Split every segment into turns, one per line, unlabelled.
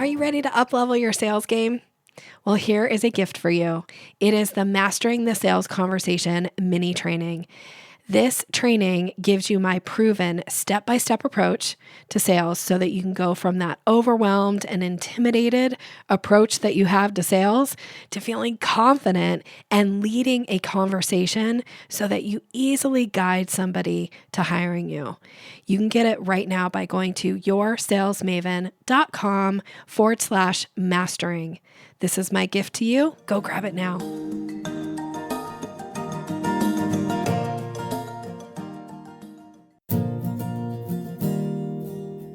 Are you ready to uplevel your sales game? Well, here is a gift for you. It is the Mastering the Sales Conversation mini training. This training gives you my proven step-by-step approach to sales so that you can go from that overwhelmed and intimidated approach that you have to sales to feeling confident and leading a conversation so that you easily guide somebody to hiring you. You can get it right now by going to yoursalesmaven.com/mastering. This is my gift to you. Go grab it now.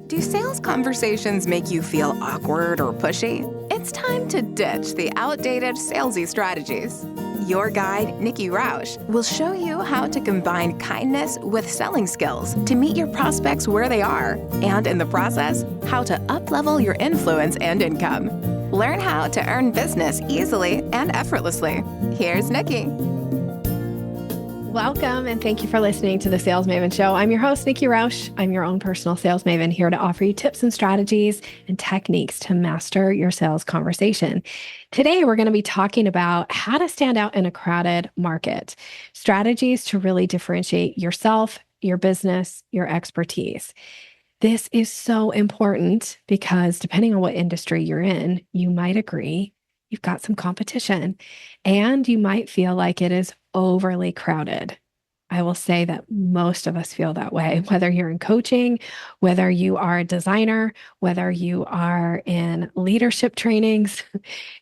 Do sales conversations make you feel awkward or pushy? It's time to ditch the outdated salesy strategies. Your guide, Nikki Rausch, will show you how to combine kindness with selling skills to meet your prospects where they are, and in the process, how to uplevel your influence and income. Learn how to earn business easily and effortlessly. Here's Nikki.
Welcome, and thank you for listening to the Sales Maven Show. I'm your host, Nikki Rausch. I'm your own personal sales maven, here to offer you tips and strategies and techniques to master your sales conversation. Today, we're going to be talking about how to stand out in a crowded market, strategies to really differentiate yourself, your business, your expertise. This is so important because depending on what industry you're in, you might agree you've got some competition and you might feel like it is overly crowded. I will say that most of us feel that way, whether you're in coaching, whether you are a designer, whether you are in leadership trainings,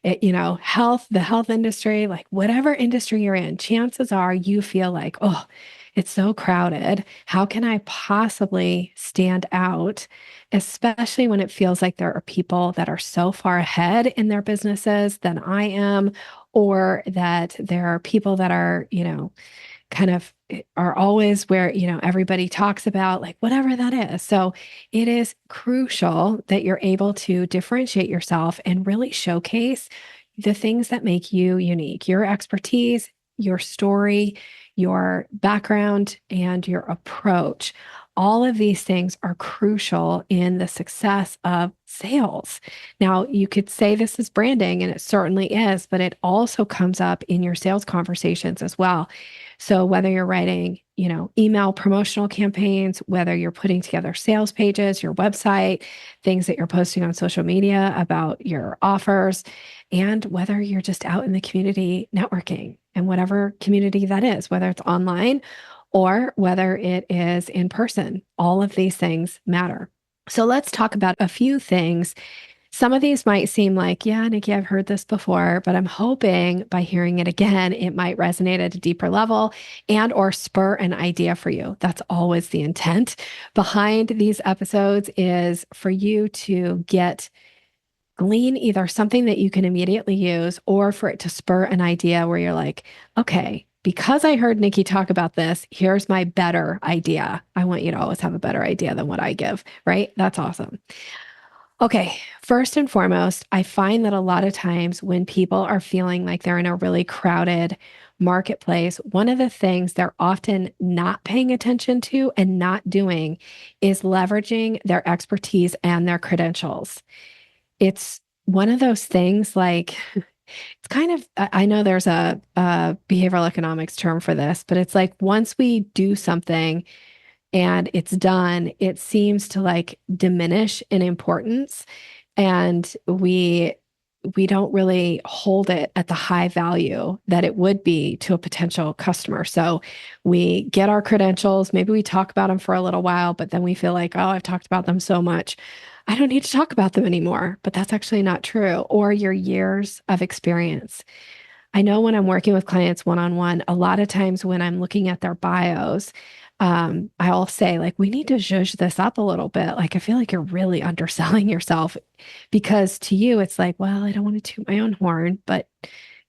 the health industry, like whatever industry you're in, chances are you feel like, oh, it's so crowded. How can I possibly stand out? Especially when it feels like there are people that are so far ahead in their businesses than I am, or that there are people that are, kind of are always where, everybody talks about, like whatever that is. So it is crucial that you're able to differentiate yourself and really showcase the things that make you unique, your expertise, your story, your background, and your approach. All of these things are crucial in the success of sales. Now, you could say this is branding, and it certainly is, but it also comes up in your sales conversations as well. So whether you're writing, email promotional campaigns, whether you're putting together sales pages, your website, things that you're posting on social media about your offers, and whether you're just out in the community networking and whatever community that is, whether it's online or whether it is in person, all of these things matter. So let's talk about a few things. Some of these might seem like, yeah, Nikki, I've heard this before, but I'm hoping by hearing it again, it might resonate at a deeper level and or spur an idea for you. That's always the intent behind these episodes, is for you to glean either something that you can immediately use, or for it to spur an idea where you're like, okay, because I heard Nikki talk about this, here's my better idea. I want you to always have a better idea than what I give, right? That's awesome. Okay, first and foremost, I find that a lot of times when people are feeling like they're in a really crowded marketplace, one of the things they're often not paying attention to and not doing is leveraging their expertise and their credentials. It's one of those things like, it's kind of, I know there's a behavioral economics term for this, but it's like once we do something and it's done, it seems to like diminish in importance, and we don't really hold it at the high value that it would be to a potential customer. So we get our credentials, maybe we talk about them for a little while, but then we feel like, oh, I've talked about them so much, I don't need to talk about them anymore. But that's actually not true. Or your years of experience. I know when I'm working with clients one-on-one, a lot of times when I'm looking at their bios, I'll say like, we need to zhuzh this up a little bit. Like, I feel like you're really underselling yourself, because to you, it's like, well, I don't want to toot my own horn, but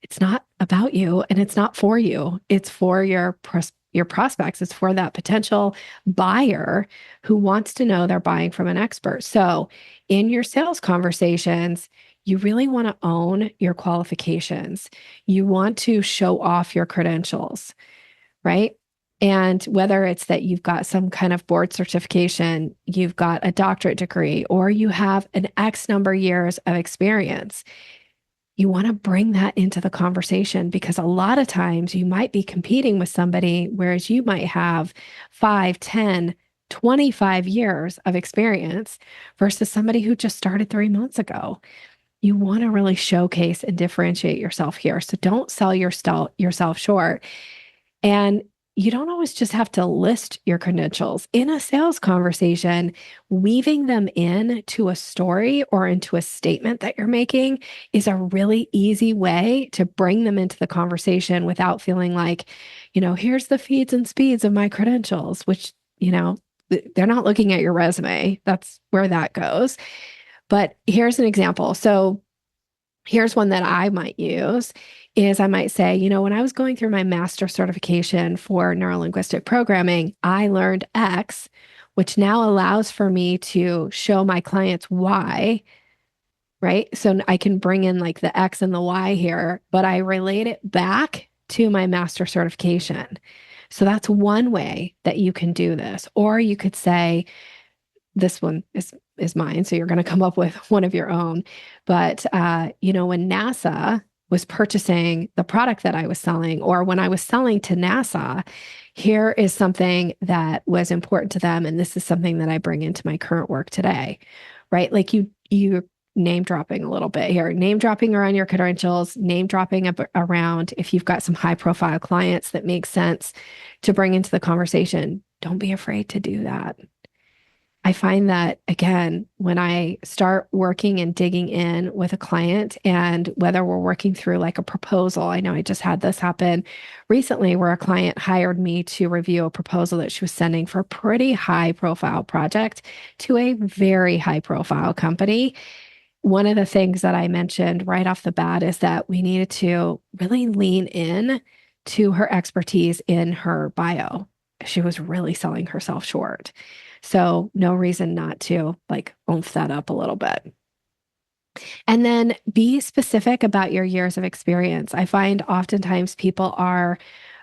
it's not about you and it's not for you. It's for your prospects. It's for that potential buyer who wants to know they're buying from an expert. So in your sales conversations, you really want to own your qualifications. You want to show off your credentials, right? And whether it's that you've got some kind of board certification, you've got a doctorate degree, or you have an X number of years of experience, you want to bring that into the conversation, because a lot of times you might be competing with somebody, whereas you might have 5, 10, 25 years of experience versus somebody who just started 3 months ago. You want to really showcase and differentiate yourself here. So don't sell yourself short. And you don't always just have to list your credentials in a sales conversation. Weaving them in to a story or into a statement that you're making is a really easy way to bring them into the conversation without feeling like, here's the feeds and speeds of my credentials, which, they're not looking at your resume. That's where that goes. But here's an example. So here's one that I might use is I might say, when I was going through my master certification for neurolinguistic programming, I learned X, which now allows for me to show my clients Y, right? So I can bring in like the X and the Y here, but I relate it back to my master certification. So that's one way that you can do this. Or you could say, this one is mine, so you're going to come up with one of your own. But when NASA was purchasing the product that I was selling, or when I was selling to NASA, here is something that was important to them, and this is something that I bring into my current work today, right? Like you name dropping a little bit here, name dropping around your credentials, name dropping around if you've got some high profile clients that make sense to bring into the conversation. Don't be afraid to do that. I find that, again, when I start working and digging in with a client, and whether we're working through like a proposal, I know I just had this happen recently where a client hired me to review a proposal that she was sending for a pretty high profile project to a very high profile company. One of the things that I mentioned right off the bat is that we needed to really lean in to her expertise in her bio. She was really selling herself short. So no reason not to like oomph that up a little bit. And then be specific about your years of experience. I find oftentimes people are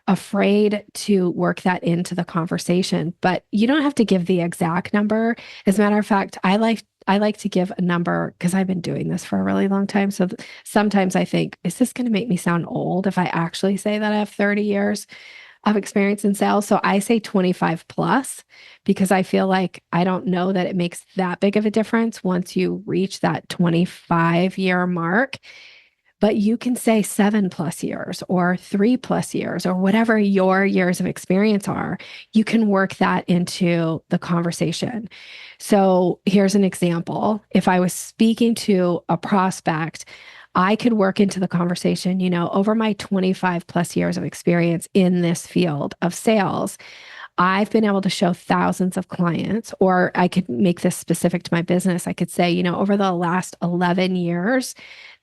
afraid to work that into the conversation, but you don't have to give the exact number. As a matter of fact, I like to give a number because I've been doing this for a really long time. So sometimes I think, is this going to make me sound old if I actually say that I have 30 years of experience in sales? So I say 25 plus, because I feel like I don't know that it makes that big of a difference once you reach that 25-year mark. But you can say 7+ years or 3+ years or whatever your years of experience are. You can work that into the conversation. So here's an example. If I was speaking to a prospect, I could work into the conversation, over my 25+ years of experience in this field of sales, I've been able to show thousands of clients, or I could make this specific to my business. I could say, over the last 11 years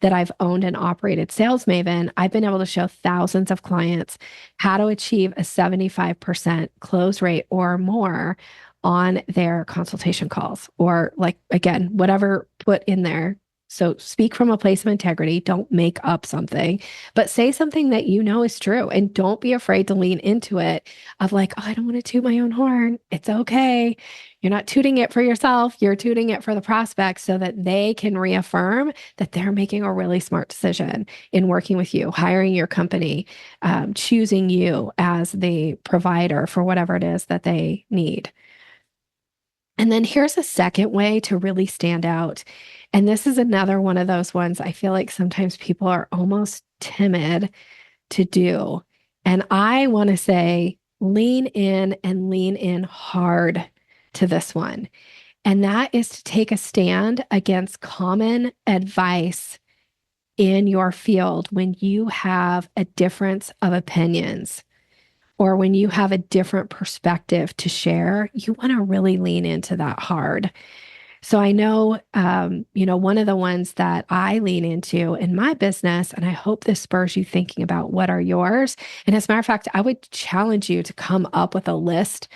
that I've owned and operated Sales Maven, I've been able to show thousands of clients how to achieve a 75% close rate or more on their consultation calls, or like, again, whatever put in there. So speak from a place of integrity. Don't make up something, but say something that is true, and don't be afraid to lean into it of like, oh, I don't want to toot my own horn. It's okay. You're not tooting it for yourself. You're tooting it for the prospect so that they can reaffirm that they're making a really smart decision in working with you, hiring your company, choosing you as the provider for whatever it is that they need. And then here's a second way to really stand out. And this is another one of those ones I feel like sometimes people are almost timid to do. And I want to say, lean in and lean in hard to this one. And that is to take a stand against common advice in your field when you have a difference of opinions, or when you have a different perspective to share. You want to really lean into that hard. So I know, one of the ones that I lean into in my business, and I hope this spurs you thinking about what are yours. And as a matter of fact, I would challenge you to come up with a list.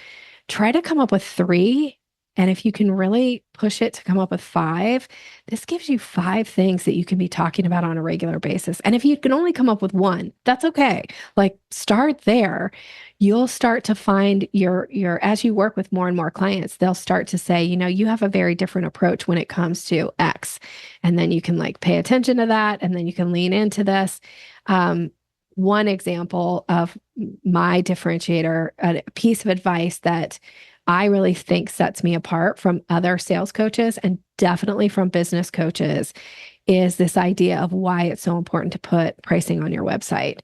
Try to come up with 3 And if you can really push it to come up with 5, this gives you 5 things that you can be talking about on a regular basis. And if you can only come up with 1, that's okay. Like start there. You'll start to find as you work with more and more clients, they'll start to say, you have a very different approach when it comes to X. And then you can like pay attention to that. And then you can lean into this. One example of my differentiator, a piece of advice that I really think sets me apart from other sales coaches and definitely from business coaches, is this idea of why it's so important to put pricing on your website.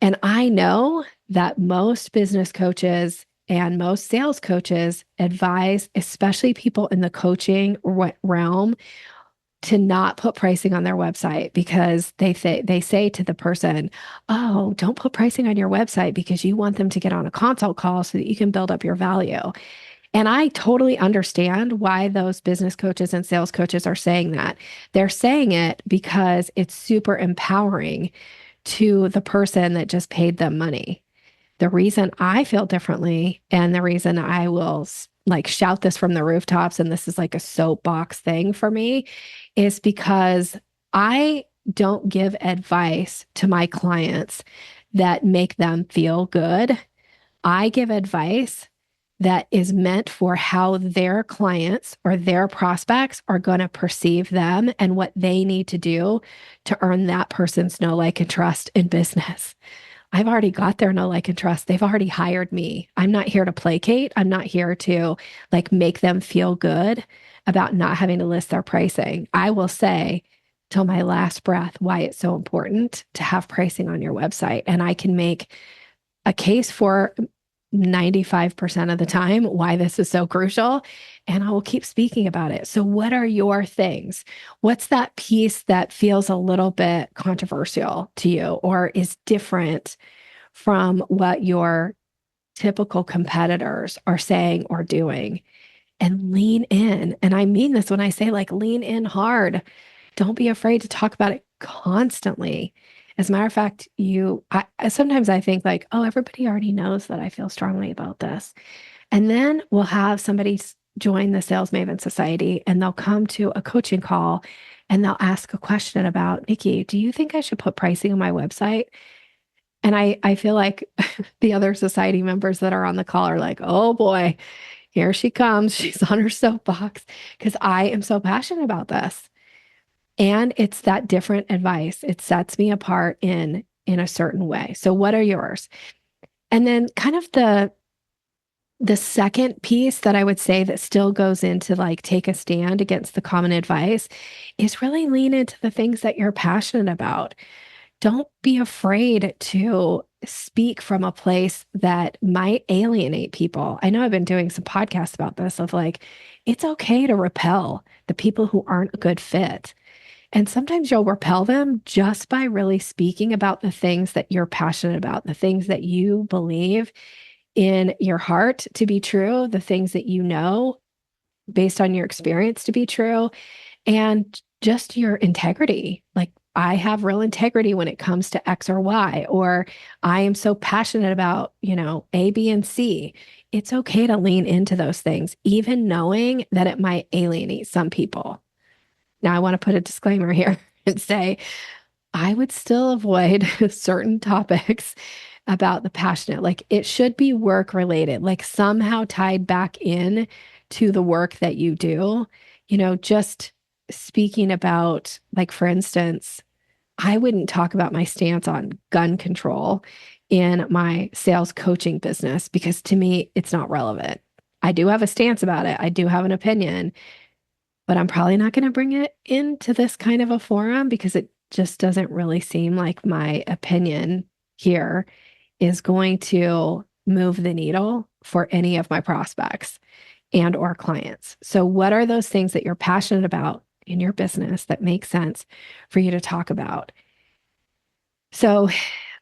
And I know that most business coaches and most sales coaches advise, especially people in the coaching realm, to not put pricing on their website because they say to the person, "Oh, don't put pricing on your website because you want them to get on a consult call so that you can build up your value." And I totally understand why those business coaches and sales coaches are saying that. They're saying it because it's super empowering to the person that just paid them money. The reason I feel differently and the reason I will like shout this from the rooftops, and this is like a soapbox thing for me, is because I don't give advice to my clients that make them feel good. I give advice that is meant for how their clients or their prospects are going to perceive them and what they need to do to earn that person's know, like, and trust in business. I've already got their know, like, and trust. They've already hired me. I'm not here to placate. I'm not here to like make them feel good about not having to list their pricing. I will say till my last breath why it's so important to have pricing on your website. And I can make a case for 95% of the time why this is so crucial. And I will keep speaking about it. So what are your things? What's that piece that feels a little bit controversial to you or is different from what your typical competitors are saying or doing? And lean in. And I mean this when I say like lean in hard. Don't be afraid to talk about it constantly. As a matter of fact, sometimes I think like, oh, everybody already knows that I feel strongly about this. And then we'll have somebody join the Sales Maven Society and they'll come to a coaching call and they'll ask a question about, Nikki, do you think I should put pricing on my website? And I feel like the other society members that are on the call are like, oh boy, here she comes. She's on her soapbox because I am so passionate about this. And it's that different advice. It sets me apart in a certain way. So what are yours? And then kind of the second piece that I would say that still goes into like take a stand against the common advice is really lean into the things that you're passionate about. Don't be afraid to speak from a place that might alienate people. I know I've been doing some podcasts about this of like, it's okay to repel the people who aren't a good fit. And sometimes you'll repel them just by really speaking about the things that you're passionate about, the things that you believe in your heart to be true, the things that you know based on your experience to be true, and just your integrity. Like, I have real integrity when it comes to X or Y, or I am so passionate about, A, B, and C. It's okay to lean into those things, even knowing that it might alienate some people. Now, I want to put a disclaimer here and say, I would still avoid certain topics about the passionate. Like it should be work related, like somehow tied back in to the work that you do. Just speaking about, like, for instance, I wouldn't talk about my stance on gun control in my sales coaching business because to me, it's not relevant. I do have a stance about it. I do have an opinion, but I'm probably not going to bring it into this kind of a forum because it just doesn't really seem like my opinion here is going to move the needle for any of my prospects and or clients. So what are those things that you're passionate about in your business that make sense for you to talk about? So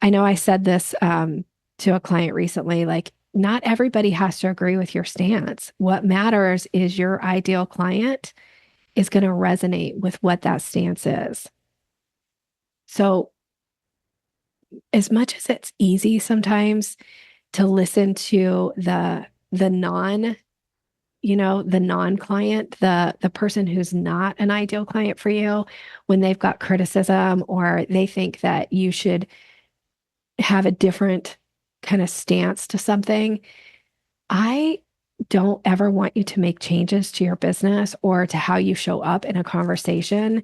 I know I said this to a client recently, like not everybody has to agree with your stance. What matters is your ideal client is going to resonate with what that stance is. So as much as it's easy sometimes to listen to the non, the non-client, the person who's not an ideal client for you, when they've got criticism or they think that you should have a different kind of stance to something, I don't ever want you to make changes to your business or to how you show up in a conversation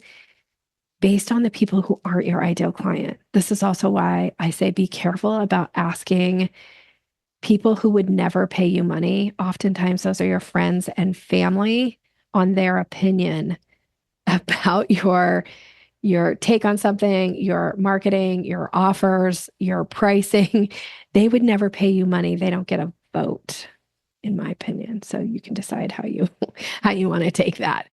based on the people who aren't your ideal client. This is also why I say be careful about asking people who would never pay you money. Oftentimes, those are your friends and family on their opinion about your take on something, your marketing, your offers, your pricing. They would never pay you money. They don't get a vote, in my opinion. So you can decide how you want to take that.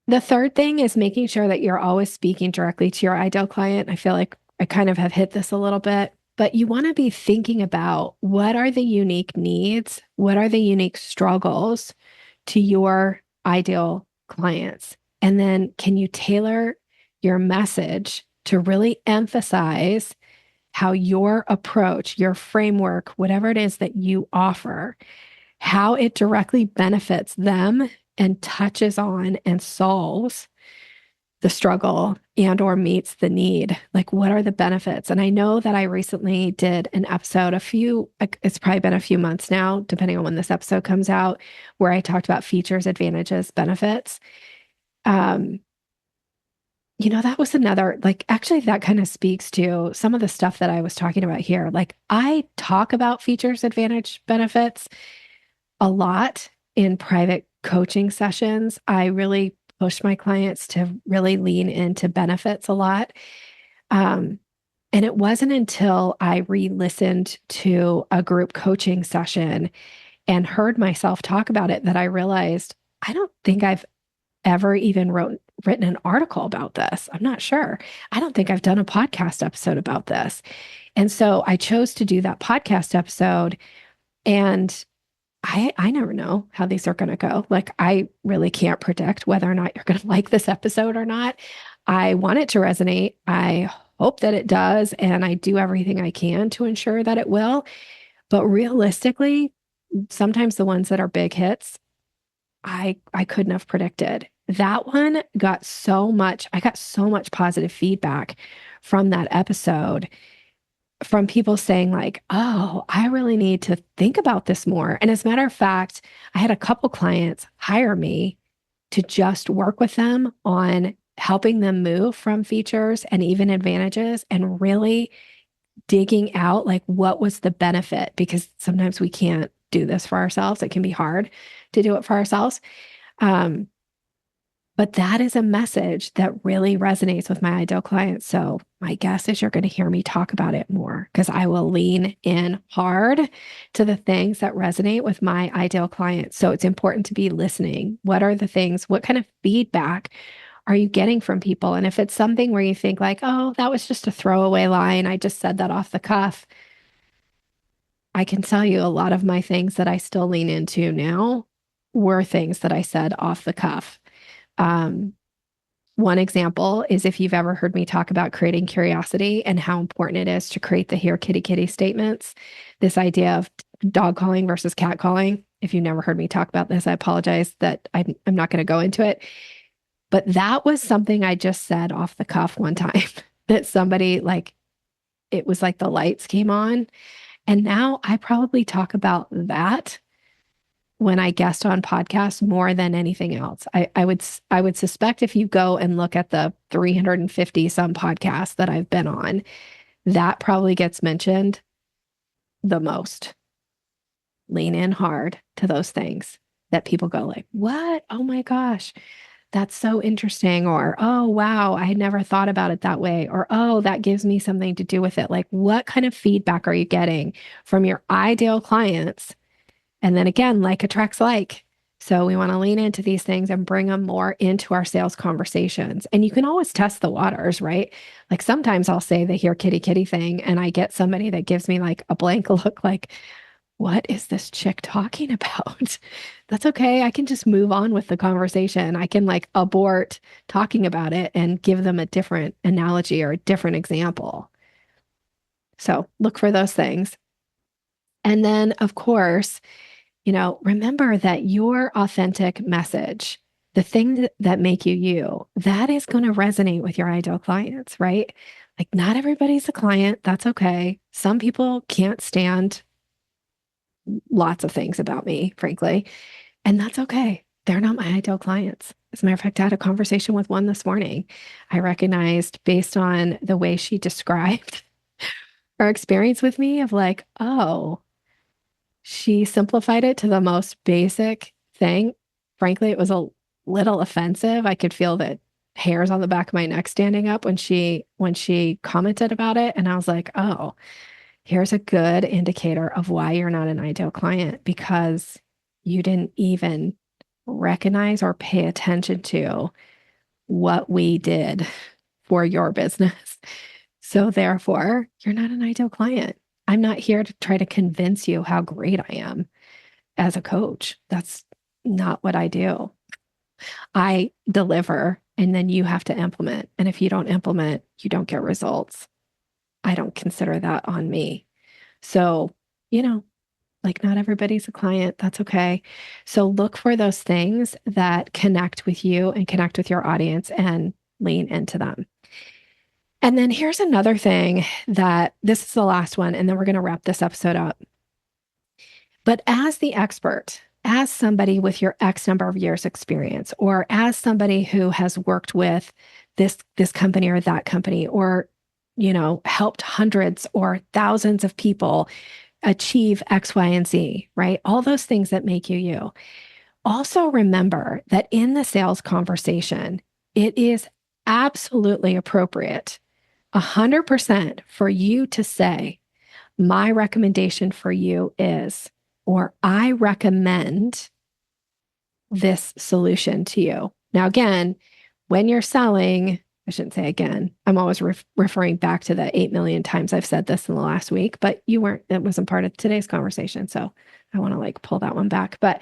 The third thing is making sure that you're always speaking directly to your ideal client. I feel like I kind of have hit this a little bit, but you want to be thinking about what are the unique needs? What are the unique struggles to your ideal clients? And then can you tailor your message to really emphasize how your approach, your framework, whatever it is that you offer, how it directly benefits them and touches on and solves the struggle and or meets the need? Like, what are the benefits? And I know that I recently did an episode, it's probably been a few months now, depending on when this episode comes out, where I talked about features, advantages, benefits. That was another, like, actually, that kind of speaks to some of the stuff that I was talking about here. Like, I talk about features, advantage, benefits a lot in private coaching sessions. I really push my clients to really lean into benefits a lot. And it wasn't until I re-listened to a group coaching session and heard myself talk about it that I realized I don't think I've ever even written an article about this. I'm not sure. I don't think I've done a podcast episode about this. And so I chose to do that podcast episode, and I never know how these are going to go. Like, I really can't predict whether or not you're going to like this episode or not. I want it to resonate. I hope that it does. And I do everything I can to ensure that it will. But realistically, sometimes the ones that are big hits, I couldn't have predicted. That one I got so much positive feedback from that episode, from people saying like, oh, I really need to think about this more. And as a matter of fact, I had a couple clients hire me to just work with them on helping them move from features and even advantages and really digging out like what was the benefit, because sometimes we can't do this for ourselves. It can be hard to do it for ourselves. But that is a message that really resonates with my ideal clients. So my guess is you're going to hear me talk about it more, because I will lean in hard to the things that resonate with my ideal clients. So it's important to be listening. What are the things? What kind of feedback are you getting from people? And if it's something where you think like, oh, that was just a throwaway line, I just said that off the cuff, I can tell you a lot of my things that I still lean into now were things that I said off the cuff. One example is if you've ever heard me talk about creating curiosity and how important it is to create the here kitty kitty statements, this idea of dog calling versus cat calling. If you've never heard me talk about this, I apologize that I'm not going to go into it. But that was something I just said off the cuff one time that somebody, like, it was like the lights came on. And now I probably talk about that when I guest on podcasts more than anything else. I would suspect if you go and look at the 350 some podcasts that I've been on, that probably gets mentioned the most. Lean in hard to those things that people go like, what? Oh my gosh, that's so interesting. Or, oh, wow, I had never thought about it that way. Or, oh, that gives me something to do with it. Like, what kind of feedback are you getting from your ideal clients? And then again, like attracts like. So we want to lean into these things and bring them more into our sales conversations. And you can always test the waters, right? Like sometimes I'll say the here kitty kitty thing and I get somebody that gives me like a blank look like, what is this chick talking about? That's okay. I can just move on with the conversation. I can like abort talking about it and give them a different analogy or a different example. So look for those things. And then, of course, remember that your authentic message, the thing that make you you, that is going to resonate with your ideal clients, right? Like not everybody's a client. That's okay. Some people can't stand lots of things about me, frankly, and that's okay. They're not my ideal clients. As a matter of fact, I had a conversation with one this morning. I recognized based on the way she described her experience with me of like, oh, she simplified it to the most basic thing. Frankly, it was a little offensive. I could feel the hairs on the back of my neck standing up when she commented about it. And I was like, oh, here's a good indicator of why you're not an ideal client because you didn't even recognize or pay attention to what we did for your business. So therefore, you're not an ideal client. I'm not here to try to convince you how great I am as a coach. That's not what I do. I deliver and then you have to implement. And if you don't implement, you don't get results. I don't consider that on me. So, like not everybody's a client. That's okay. So look for those things that connect with you and connect with your audience and lean into them. And then here's another thing that this is the last one, and then we're going to wrap this episode up. But as the expert, as somebody with your X number of years experience, or as somebody who has worked with this company or that company, or, helped hundreds or thousands of people achieve X, Y, and Z, right? All those things that make you you. Also remember that in the sales conversation, it is absolutely appropriate 100% for you to say, my recommendation for you is, or I recommend this solution to you. Now, again, when you're selling, I shouldn't say again, I'm always referring back to the 8 million times I've said this in the last week, but it wasn't part of today's conversation. So I want to pull that one back. But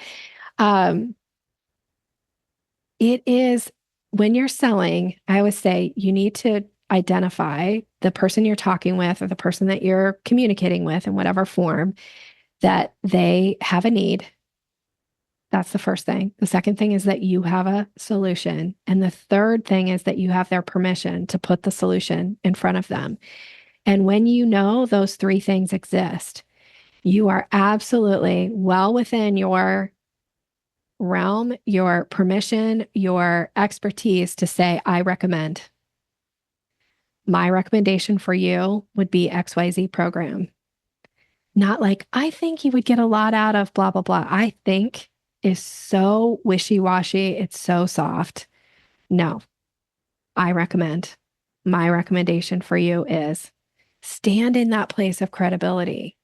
it is when you're selling, I always say you need to identify the person you're talking with or the person that you're communicating with in whatever form that they have a need. That's the first thing. The second thing is that you have a solution. And the third thing is that you have their permission to put the solution in front of them. And when you know those three things exist, you are absolutely well within your realm, your permission, your expertise to say, I recommend. My recommendation for you would be XYZ program. Not like, I think you would get a lot out of blah, blah, blah. I think is so wishy-washy. It's so soft. No, I recommend. My recommendation for you is stand in that place of credibility.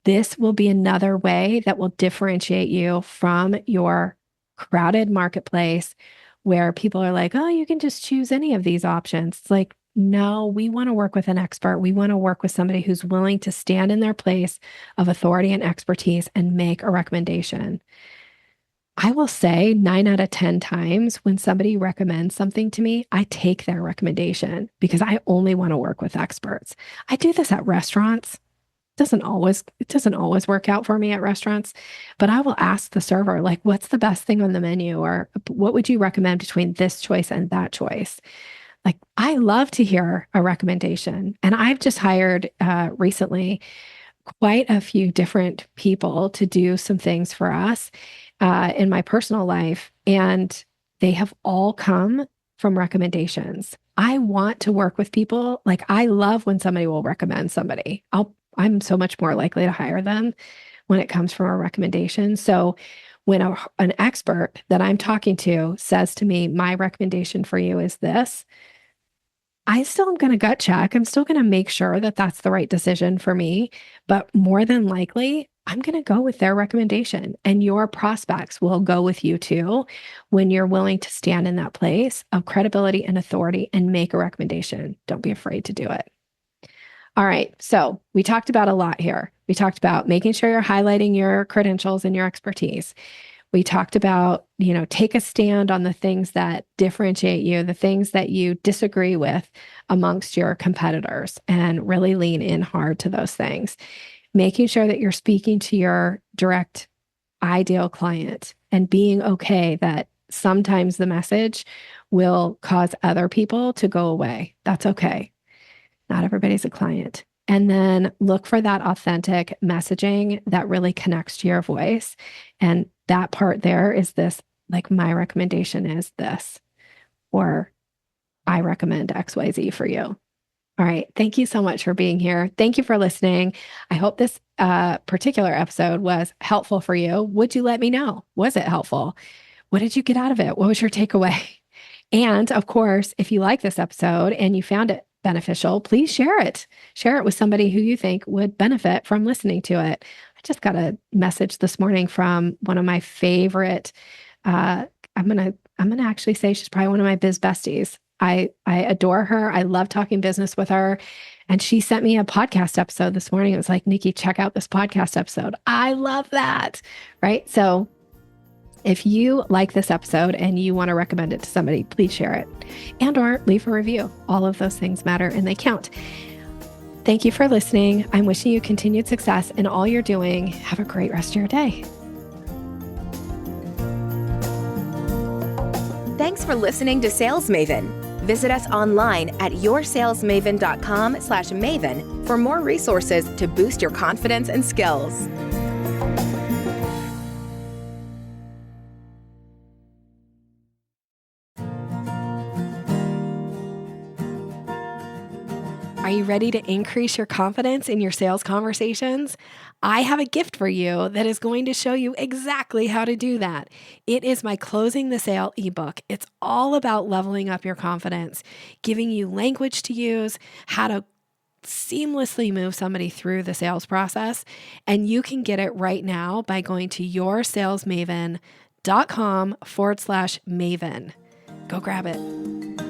This will be another way that will differentiate you from your crowded marketplace where people are like, oh, you can just choose any of these options. It's like, no, we want to work with an expert. We want to work with somebody who's willing to stand in their place of authority and expertise and make a recommendation. I will say 9 out of 10 times when somebody recommends something to me, I take their recommendation because I only want to work with experts. I do this at restaurants. It doesn't always work out for me at restaurants, but I will ask the server, like, what's the best thing on the menu? Or what would you recommend between this choice and that choice? Like, I love to hear a recommendation. And I've just hired recently quite a few different people to do some things for us in my personal life. And they have all come from recommendations. I want to work with people. Like, I love when somebody will recommend somebody. I'm so much more likely to hire them when it comes from a recommendation. So when an expert that I'm talking to says to me, my recommendation for you is this, I still am going to gut check. I'm still going to make sure that that's the right decision for me. But more than likely, I'm going to go with their recommendation, and your prospects will go with you too when you're willing to stand in that place of credibility and authority and make a recommendation. Don't be afraid to do it. All right. So we talked about a lot here. We talked about making sure you're highlighting your credentials and your expertise. We talked about, take a stand on the things that differentiate you, the things that you disagree with amongst your competitors, and really lean in hard to those things. Making sure that you're speaking to your direct ideal client and being okay that sometimes the message will cause other people to go away. That's okay. Not everybody's a client. And then look for that authentic messaging that really connects to your voice. And that part there is this, like, my recommendation is this, or I recommend XYZ for you. All right. Thank you so much for being here. Thank you for listening. I hope this particular episode was helpful for you. Would you let me know? Was it helpful? What did you get out of it? What was your takeaway? And of course, if you like this episode and you found it beneficial, please share it. Share it with somebody who you think would benefit from listening to it. I just got a message this morning from one of my favorite, I'm gonna actually say she's probably one of my biz besties. I adore her. I love talking business with her. And she sent me a podcast episode this morning. It was like, Nikki, check out this podcast episode. I love that. Right. So if you like this episode and you want to recommend it to somebody, please share it and or leave a review. All of those things matter and they count. Thank you for listening. I'm wishing you continued success in all you're doing. Have a great rest of your day.
Thanks for listening to Sales Maven. Visit us online at yoursalesmaven.com/maven for more resources to boost your confidence and skills.
Are you ready to increase your confidence in your sales conversations? I have a gift for you that is going to show you exactly how to do that. It is my Closing the Sale ebook. It's all about leveling up your confidence, giving you language to use, how to seamlessly move somebody through the sales process. And you can get it right now by going to yoursalesmaven.com/Maven. Go grab it.